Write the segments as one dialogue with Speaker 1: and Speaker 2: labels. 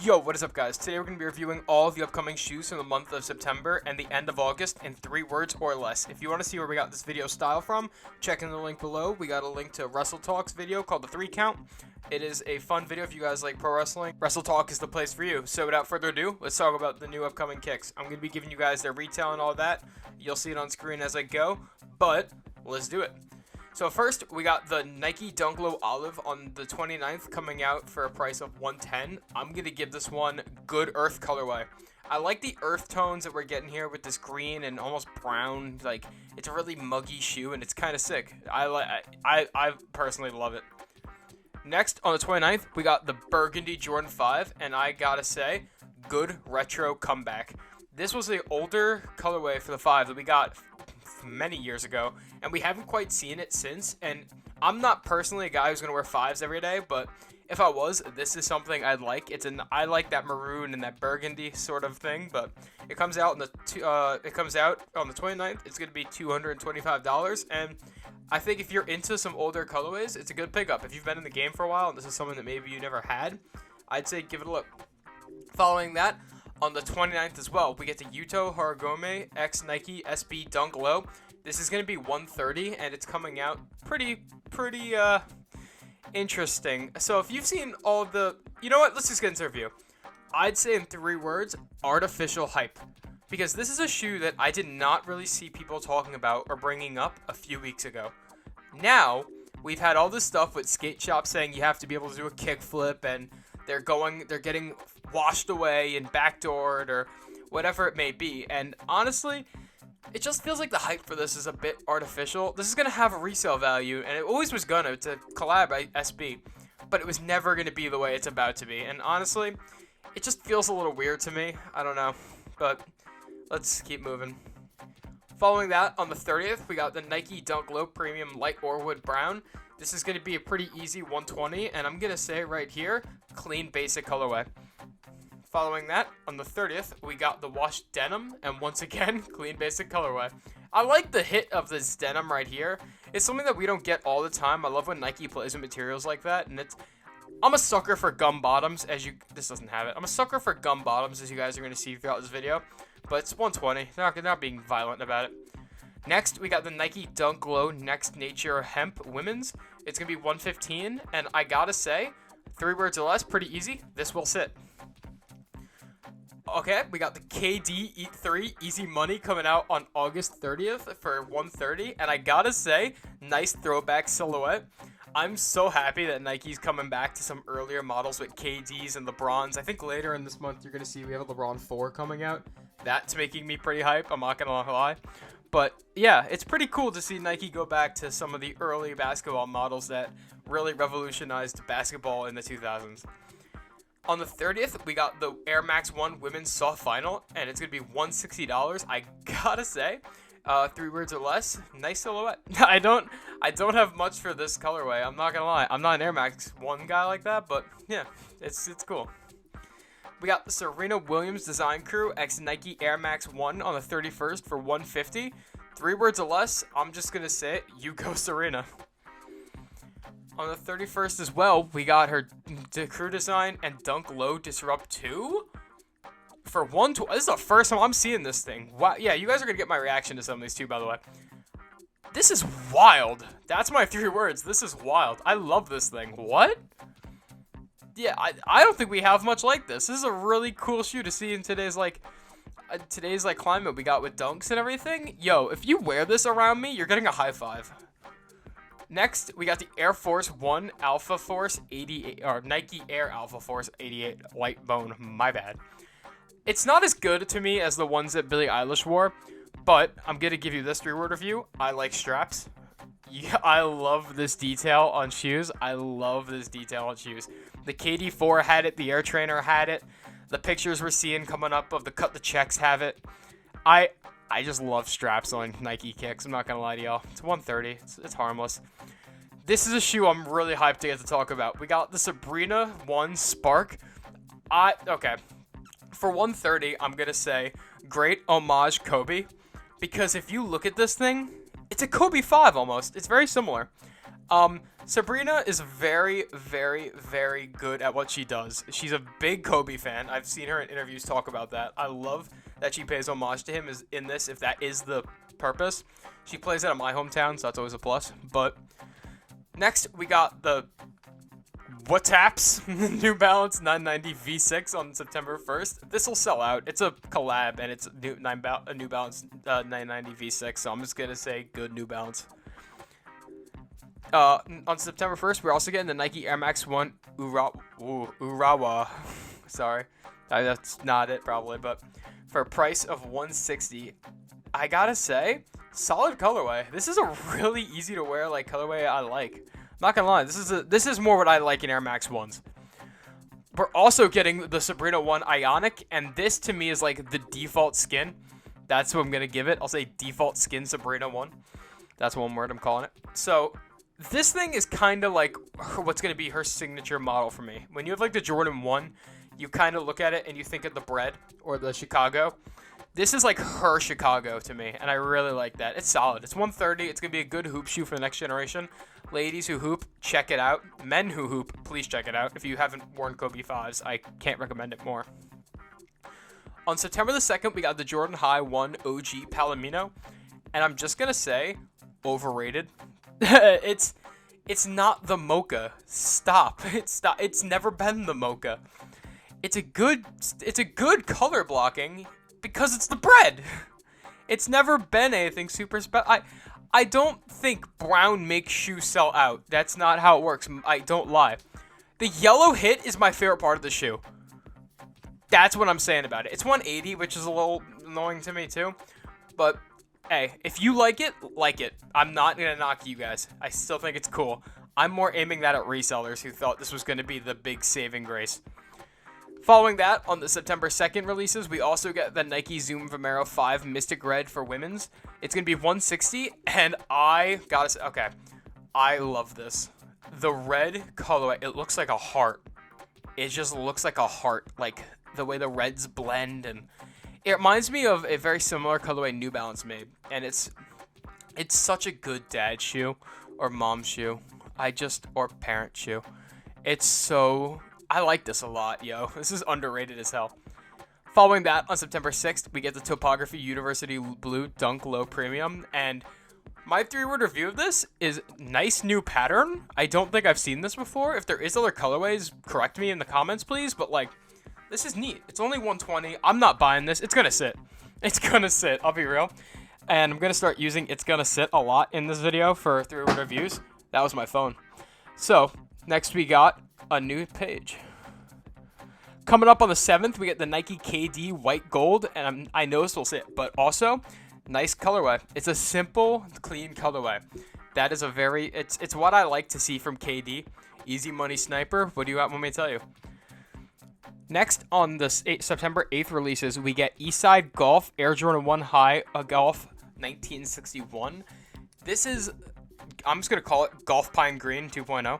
Speaker 1: Yo, what is up, guys? Today we're going to be reviewing all of the upcoming shoes from the month of September and the end of August in 3 words or less. If you want to see where we got this video style from, check in the link below. We got a link to Wrestle Talk's video called The 3 Count. It is a fun video if you guys like pro wrestling. Wrestle Talk is the place for you. So without further ado, let's talk about the new upcoming kicks. I'm going to be giving you guys their retail and all that. You'll see it on screen as I go, but let's do it. So first, we got the Nike Dunk Low Olive on the 29th coming out for a price of $110. I'm going to give this one good earth colorway. I like the earth tones that we're getting here with this green and almost brown. Like, it's a really muggy shoe and it's kind of sick. I personally love it. Next, on the 29th, we got the Burgundy Jordan 5, and I gotta say, good retro comeback. This was an older colorway for the 5 that we got many years ago, and we haven't quite seen it since. And I'm not personally a guy who's gonna wear 5s every day, but if I was, this is something I'd like. I like that maroon and that burgundy sort of thing, but it comes out on the 29th. It's gonna be $225, and I think if you're into some older colorways, it's a good pickup. If you've been in the game for a while and this is something that maybe you never had, I'd say give it a look. Following that, on the 29th as well, we get the Yuto Haragome X Nike SB Dunk Low. This is going to be $130, and it's coming out pretty interesting. So if you've seen all of the... You know what? Let's just get into the review. I'd say in 3 words, artificial hype. Because this is a shoe that I did not really see people talking about or bringing up a few weeks ago. Now, we've had all this stuff with skate shops saying you have to be able to do a kickflip, and they're getting washed away and backdoored or whatever it may be. And honestly, it just feels like the hype for this is a bit artificial. This is going to have a resale value, and it always was gonna to collab by SB, but it was never going to be the way it's about to be. And honestly, it just feels a little weird to me. I don't know, but let's keep moving. Following that, on the 30th, we got the Nike Dunk Low Premium Light Orwood Brown. This is going to be a pretty easy 120, and I'm going to say right here, clean basic colorway. Following that, on the 30th, we got the washed denim, and once again, clean basic colorway. I like the hit of this denim right here. It's something that we don't get all the time. I love when Nike plays with materials like that, and I'm a sucker for gum bottoms, this doesn't have it. I'm a sucker for gum bottoms, as you guys are going to see throughout this video, but it's 120. They're not being violent about it. Next, we got the Nike Dunk Low Next Nature Hemp Women's. It's going to be $115, and I gotta say, 3 words or less, pretty easy. This will sit. Okay, we got the KD Eat 3 Easy Money coming out on August 30th for $130, and I gotta say, nice throwback silhouette. I'm so happy that Nike's coming back to some earlier models with KDs and LeBrons. I think later in this month you're going to see we have a LeBron 4 coming out. That's making me pretty hype, I'm not going to lie. But yeah, it's pretty cool to see Nike go back to some of the early basketball models that really revolutionized basketball in the 2000s. On the 30th, we got the Air Max 1 Women's Soft Final, and it's going to be $160. I gotta say, 3 words or less, nice silhouette. I don't have much for this colorway, I'm not gonna lie. I'm not an Air Max 1 guy like that, but yeah, it's cool. We got the Serena Williams Design Crew X Nike Air Max 1 on the 31st for $150. 3 words or less, I'm just gonna say it, you go Serena. On the 31st as well, we got her Crew Design and Dunk Low Disrupt 2 for $120. This is the first time I'm seeing this thing. Wow. Yeah, you guys are going to get my reaction to some of these too, by the way. This is wild. That's my 3 words. This is wild. I love this thing. What? Yeah, I don't think we have much like this. This is a really cool shoe to see in today's climate we got with dunks and everything. Yo, if you wear this around me, you're getting a high five. Next, we got the Air Force 1 Alpha Force 88, or Nike Air Alpha Force 88 Light Bone. My bad. It's not as good to me as the ones that Billie Eilish wore, but I'm going to give you this 3-word review. I like straps. Yeah, I love this detail on shoes. The KD4 had it. The Air Trainer had it. The pictures we're seeing coming up of the Cut the Checks have it. I just love straps on Nike kicks. I'm not going to lie to y'all. It's $130. It's harmless. This is a shoe I'm really hyped to get to talk about. We got the Sabrina 1 Spark. Okay. For $130, I'm going to say great homage Kobe. Because if you look at this thing, it's a Kobe 5 almost. It's very similar. Sabrina is very, very, very good at what she does. She's a big Kobe fan. I've seen her in interviews talk about that. I love that she pays homage to him in this, if that is the purpose. She plays it in my hometown, so that's always a plus. But next, we got the Whataps New Balance 990 V6 on September 1st. This will sell out. It's a collab, and it's a New Balance 990 V6, so I'm just going to say good New Balance. On September 1st, we're also getting the Nike Air Max 1 Urawa. Sorry. That's not it, probably, but for a price of $160, I gotta say, solid colorway. This is a really easy to wear like colorway I like. Not gonna lie, this is more what I like in Air Max 1s. We're also getting the Sabrina 1 Ionic, and this to me is like the default skin. That's what I'm gonna give it. I'll say default skin Sabrina 1. That's one word I'm calling it. So this thing is kind of like what's gonna be her signature model for me. When you have like the Jordan 1, you kind of look at it and you think of the bread or the Chicago. This is like her Chicago to me, and I really like that. It's solid. It's $130. It's going to be a good hoop shoe for the next generation. Ladies who hoop, check it out. Men who hoop, please check it out. If you haven't worn Kobe 5s, I can't recommend it more. On September the 2nd, we got the Jordan High 1 OG Palomino, and I'm just going to say, overrated. It's not the Mocha. Stop. It's never been the Mocha. It's a good color blocking because it's the bread. It's never been anything super special. I don't think brown makes shoes sell out. That's not how it works. I don't lie. The yellow hit is my favorite part of the shoe. That's what I'm saying about it. It's $180, which is a little annoying to me too. But hey, if you like it, like it. I'm not gonna knock you guys. I still think it's cool. I'm more aiming that at resellers who thought this was gonna be the big saving grace. Following that, on the September 2nd releases, we also get the Nike Zoom Vomero 5 Mystic Red for women's. It's going to be $160, and I gotta say, okay, I love this. The red colorway, it looks like a heart. It just looks like a heart, like the way the reds blend, and it reminds me of a very similar colorway New Balance made, and it's such a good dad shoe, or mom shoe, or parent shoe. I like this a lot, yo. This is underrated as hell. Following that, on September 6th, we get the Topography University Blue Dunk Low Premium, and my 3-word review of this is nice new pattern. I don't think I've seen this before. If there is other colorways, correct me in the comments, please, but like, this is neat. It's only $120. I'm not buying this. It's gonna sit. It's gonna sit, I'll be real. And I'm gonna start using It's Gonna Sit a lot in this video for 3-word reviews. That was my phone. So, next we got a new page. Coming up on the 7th, we get the Nike KD White Gold, and I know this will sit, but also nice colorway. It's a simple, clean colorway. That is it's what I like to see from KD. Easy money sniper. What do you want me to tell you? Next, on the September 8th releases, we get Eastside Golf Air Jordan 1 High Golf 1961. This is, I'm just going to call it Golf Pine Green 2.0.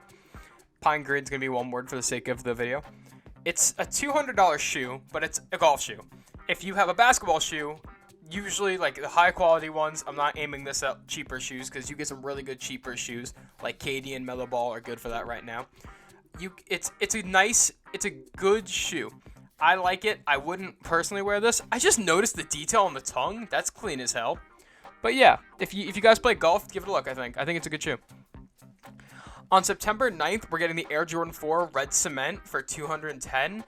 Speaker 1: Pine Green is going to be one word for the sake of the video. It's a $200 shoe, but it's a golf shoe. If you have a basketball shoe, usually like the high quality ones, I'm not aiming this at cheaper shoes because you get some really good cheaper shoes like KD and Mellow Ball are good for that right now. It's a good shoe. I like it. I wouldn't personally wear this. I just noticed the detail on the tongue. That's clean as hell. But yeah, if you guys play golf, give it a look. I think it's a good shoe. On September 9th, we're getting the Air Jordan 4 Red Cement for $210. And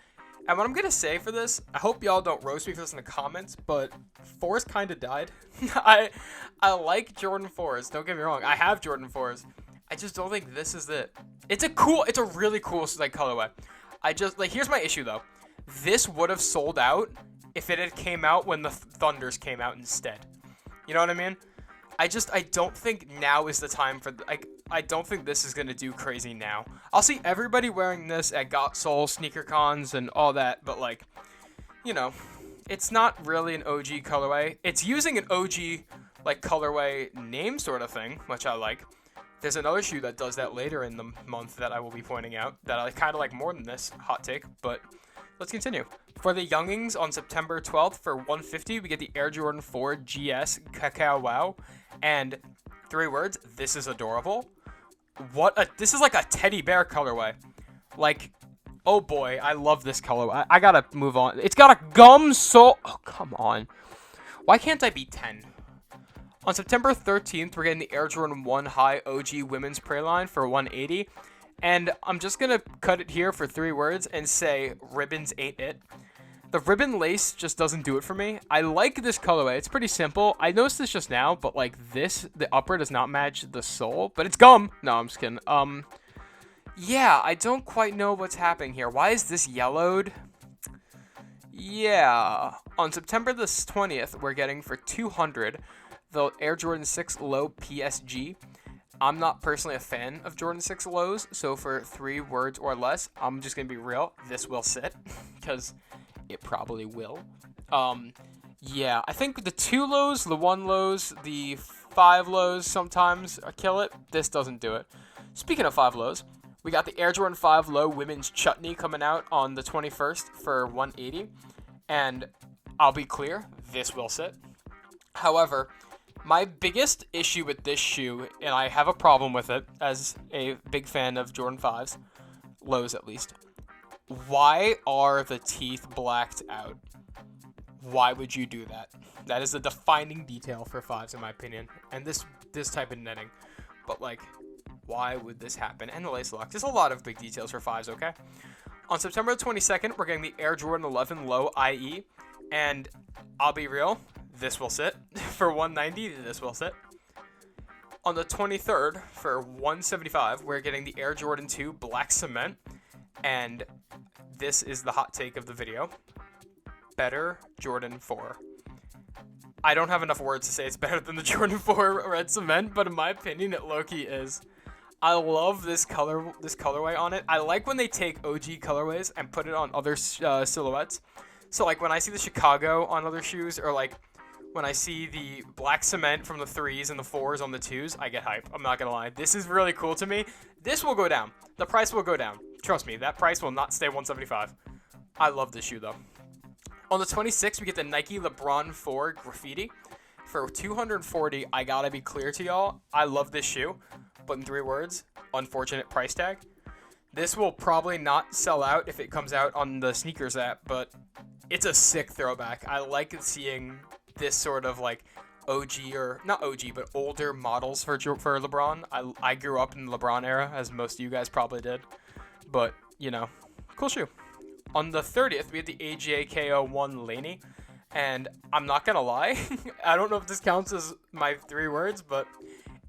Speaker 1: what I'm going to say for this, I hope y'all don't roast me for this in the comments, but 4s kind of died. I like Jordan 4s, don't get me wrong. I have Jordan 4s. I just don't think this is it. It's a really cool like colorway. Here's my issue though. This would have sold out if it had came out when the Thunders came out instead. You know what I mean? I don't think now is the time for, I don't think this is going to do crazy now. I'll see everybody wearing this at Got Soul, sneaker cons, and all that, but like, you know, it's not really an OG colorway. It's using an OG, like, colorway name sort of thing, which I like. There's another shoe that does that later in the month that I will be pointing out that I kind of like more than this, hot take, but let's continue. For the youngings on September 12th for $150, we get the Air Jordan 4 GS Cacao Wow. And 3 words, this is adorable. this is like a teddy bear colorway. Like, oh boy, I love this color. I gotta move on. It's got a gum sole. Oh, come on. Why can't I be 10? On September 13th, we're getting the Air Jordan 1 High OG Women's Praline for 180. And I'm just gonna cut it here for 3 words and say, ribbons ain't it. The ribbon lace just doesn't do it for me. I like this colorway. It's pretty simple. I noticed this just now, but like this, the upper does not match the sole, but it's gum. No, I'm just kidding. Yeah, I don't quite know what's happening here. Why is this yellowed? Yeah. On September the 20th, we're getting for 200 the Air Jordan 6 Low PSG. I'm not personally a fan of Jordan 6 lows, so for 3 words or less, I'm just going to be real. This will sit, because it probably will. Yeah, I think the 2 lows, the 1 lows, the 5 lows sometimes kill it. This doesn't do it. Speaking of 5 lows, we got the Air Jordan 5 Low Women's Chutney coming out on the 21st for 180. And I'll be clear, this will sit. However, my biggest issue with this shoe, and I have a problem with it as a big fan of Jordan 5s, lows at least. Why are the teeth blacked out? Why would you do that? That is a defining detail for 5s in my opinion. And this type of netting. But like, why would this happen? And the lace lock. There's a lot of big details for 5s, okay? On September 22nd, we're getting the Air Jordan 11 Low IE. And I'll be real, this will sit. For 190, this will sit. On the 23rd, for 175, we're getting the Air Jordan 2 Black Cement. And this is the hot take of the video. Better Jordan 4. I don't have enough words to say it's better than the Jordan 4 Red Cement, but in my opinion, it low-key is. I love this colorway on it. I like when they take OG colorways and put it on other silhouettes. So like when I see the Chicago on other shoes, or like when I see the black cement from the 3s and the 4s on the 2s, I get hype. I'm not gonna lie. This is really cool to me. This will go down. The price will go down. Trust me, that price will not stay 175. I love this shoe though. On the 26th, we get the Nike LeBron 4 Graffiti. For 240, I gotta be clear to y'all, I love this shoe. But in 3 words, unfortunate price tag. This will probably not sell out if it comes out on the sneakers app, but it's a sick throwback. I like seeing this sort of like OG, or not OG, but older models for LeBron. I grew up in the LeBron era, as most of you guys probably did. But, you know, cool shoe. On the 30th, we had the AJKO1 Laney. And I'm not going to lie, I don't know if this counts as my 3 words, but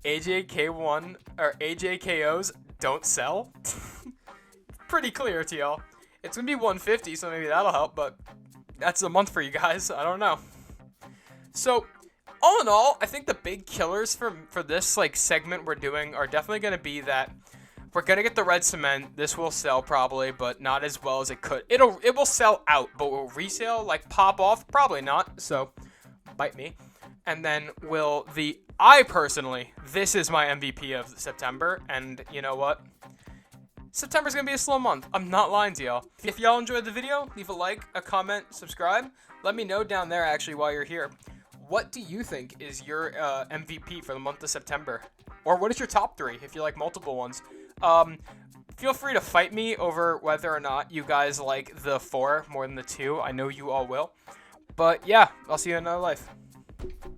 Speaker 1: AJK1 or AJKOs don't sell. Pretty clear to y'all. It's going to be 150, so maybe that'll help, but that's a month for you guys. I don't know. So, all in all, I think the big killers for this like segment we're doing are definitely going to be that we're going to get the red cement. This will sell probably, but not as well as it could. It will sell out, but will resale, like pop off? Probably not, so bite me. And then I personally, this is my MVP of September, and you know what? September's going to be a slow month. I'm not lying to y'all. If y'all enjoyed the video, leave a like, a comment, subscribe. Let me know down there actually while you're here. What do you think is your MVP for the month of September? Or what is your top 3 if you like multiple ones? Feel free to fight me over whether or not you guys like the 4 more than the 2. I know you all will. But yeah, I'll see you in another life.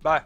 Speaker 1: Bye.